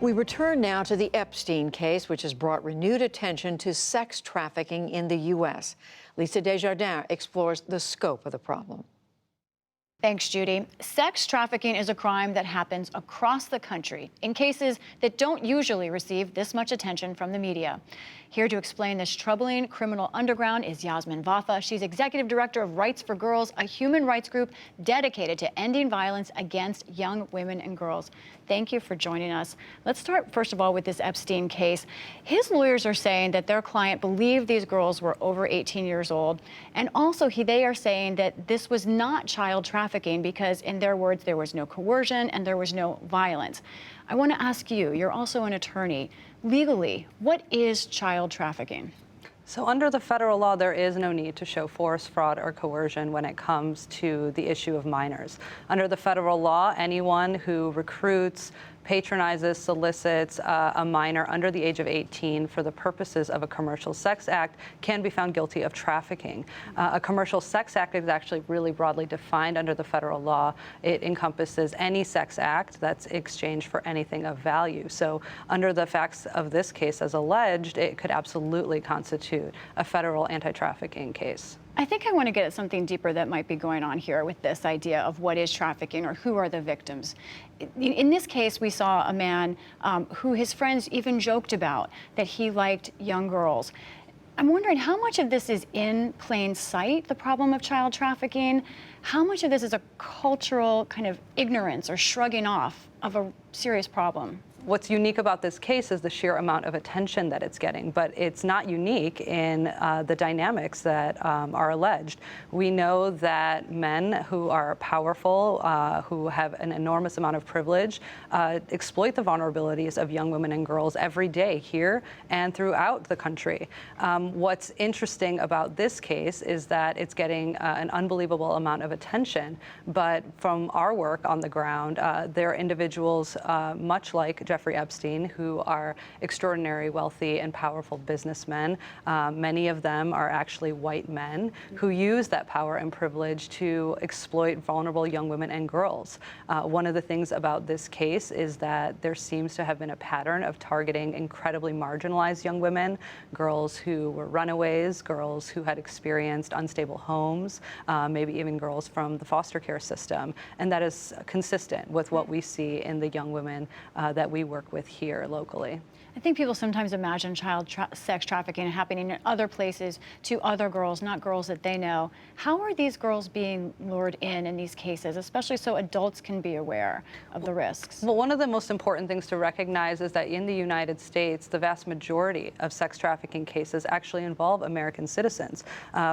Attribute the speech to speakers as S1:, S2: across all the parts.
S1: We return now to the Epstein case, which has brought renewed attention to sex trafficking in the U.S. Lisa Desjardins explores the scope of the problem.
S2: Thanks, Judy. Sex trafficking is a crime that happens across the country in cases that don't usually receive this much attention from the media. Here to explain this troubling criminal underground is Yasmin Vafa. She's executive director of Rights for Girls, a human rights group dedicated to ending violence against young women and girls. Thank you for joining us. Let's start, first of all, with this Epstein case. His lawyers are saying that their client believed these girls were over 18 years old. And also, they are saying that this was not child trafficking because, in their words, there was no coercion and there was no violence. I want to ask you, you're also an attorney. Legally, what is child trafficking?
S3: So under the federal law, there is no need to show force, fraud, or coercion when it comes to the issue of minors. Under the federal law, anyone who recruits, patronizes, solicits a minor under the age of 18 for the purposes of a commercial sex act can be found guilty of trafficking. A commercial sex act is actually really broadly defined under the federal law. It encompasses any sex act that's exchanged for anything of value. So under the facts of this case as alleged, it could absolutely constitute a federal anti-trafficking case.
S2: I think I want to get at something deeper that might be going on here with this idea of what is trafficking or who are the victims. In this case, we saw a man who his friends even joked about that he liked young girls. I'm wondering how much of this is in plain sight, the problem of child trafficking? How much of this is a cultural kind of ignorance or shrugging off of a serious problem?
S3: What's unique about this case is the sheer amount of attention that it's getting, but it's not unique in the dynamics that are alleged. We know that men who are powerful, who have an enormous amount of privilege, exploit the vulnerabilities of young women and girls every day here and throughout the country. What's interesting about this case is that it's getting an unbelievable amount of attention, but from our work on the ground, there are individuals much like Jeffrey Epstein, who are extraordinary, wealthy, and powerful businessmen. Many of them are actually white men who use that power and privilege to exploit vulnerable young women and girls. One of the things about this case is that there seems to have been a pattern of targeting incredibly marginalized young women, girls who were runaways, girls who had experienced unstable homes, maybe even girls from the foster care system. And that is consistent with what we see in the young women that we work with here locally.
S2: I think people sometimes imagine sex trafficking happening in other places to other girls, not girls that they know. How are these girls being lured in these cases, especially so adults can be aware of the risks?
S3: Well, one of the most important things to recognize is that in the United States, the vast majority of sex trafficking cases actually involve American citizens.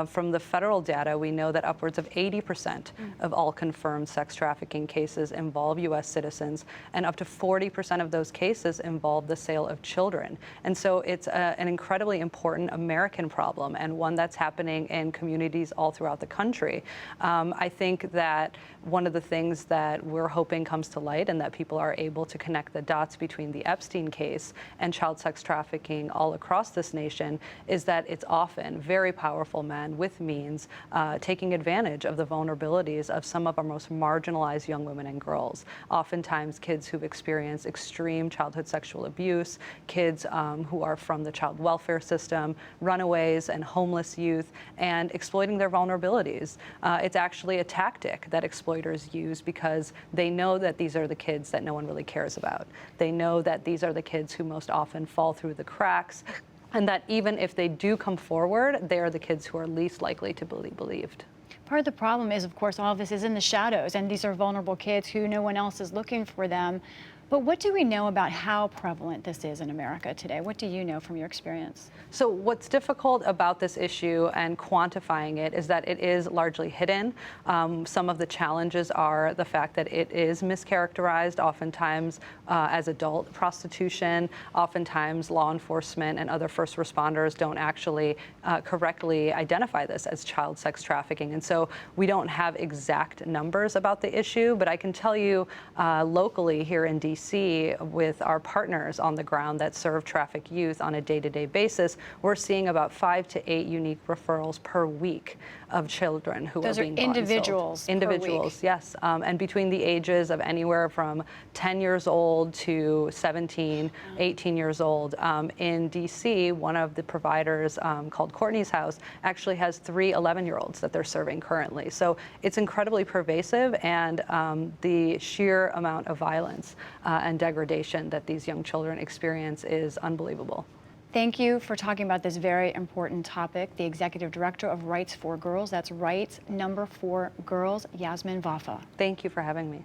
S3: From the federal data, we know that upwards of 80% of all confirmed sex trafficking cases involve U.S. citizens, and up to 40% of those cases involve the sale of children. And so it's an incredibly important American problem and one that's happening in communities all throughout the country. I think that one of the things that we're hoping comes to light and that people are able to connect the dots between the Epstein case and child sex trafficking all across this nation is that it's often very powerful men with means taking advantage of the vulnerabilities of some of our most marginalized young women and girls. Oftentimes kids who've experienced extreme childhood sexual abuse, kids who are from the child welfare system, runaways and homeless youth, and exploiting their vulnerabilities. It's actually a tactic that exploiters use because they know that these are the kids that no one really cares about. They know that these are the kids who most often fall through the cracks, and that even if they do come forward, they are the kids who are least likely to be believed.
S2: Part of the problem is, of course, all of this is in the shadows, and these are vulnerable kids who no one else is looking for them. But what do we know about how prevalent this is in America today? What do you know from your experience?
S3: So what's difficult about this issue and quantifying it is that it is largely hidden. Some of the challenges are the fact that it is mischaracterized, oftentimes as adult prostitution. Oftentimes law enforcement and other first responders don't actually correctly identify this as child sex trafficking. And so we don't have exact numbers about the issue, but I can tell you locally here in DC, DC, with our partners on the ground that serve trafficked youth on a day-to-day basis, we're seeing about 5 to 8 unique referrals per week of children who
S2: Those
S3: are being
S2: are
S3: bought and sold.
S2: individuals per
S3: Individuals,
S2: week.
S3: yes. And between the ages of anywhere from 10 years old to 17, 18 years old. In DC, one of the providers called Courtney's House actually has 3 11-year-olds that they're serving currently. So it's incredibly pervasive, and the sheer amount of violence and degradation that these young children experience is unbelievable.
S2: Thank you for talking about this very important topic. The Executive Director of Rights for Girls, that's Rights No. 4 Girls, Yasmin Vafa.
S3: Thank you for having me.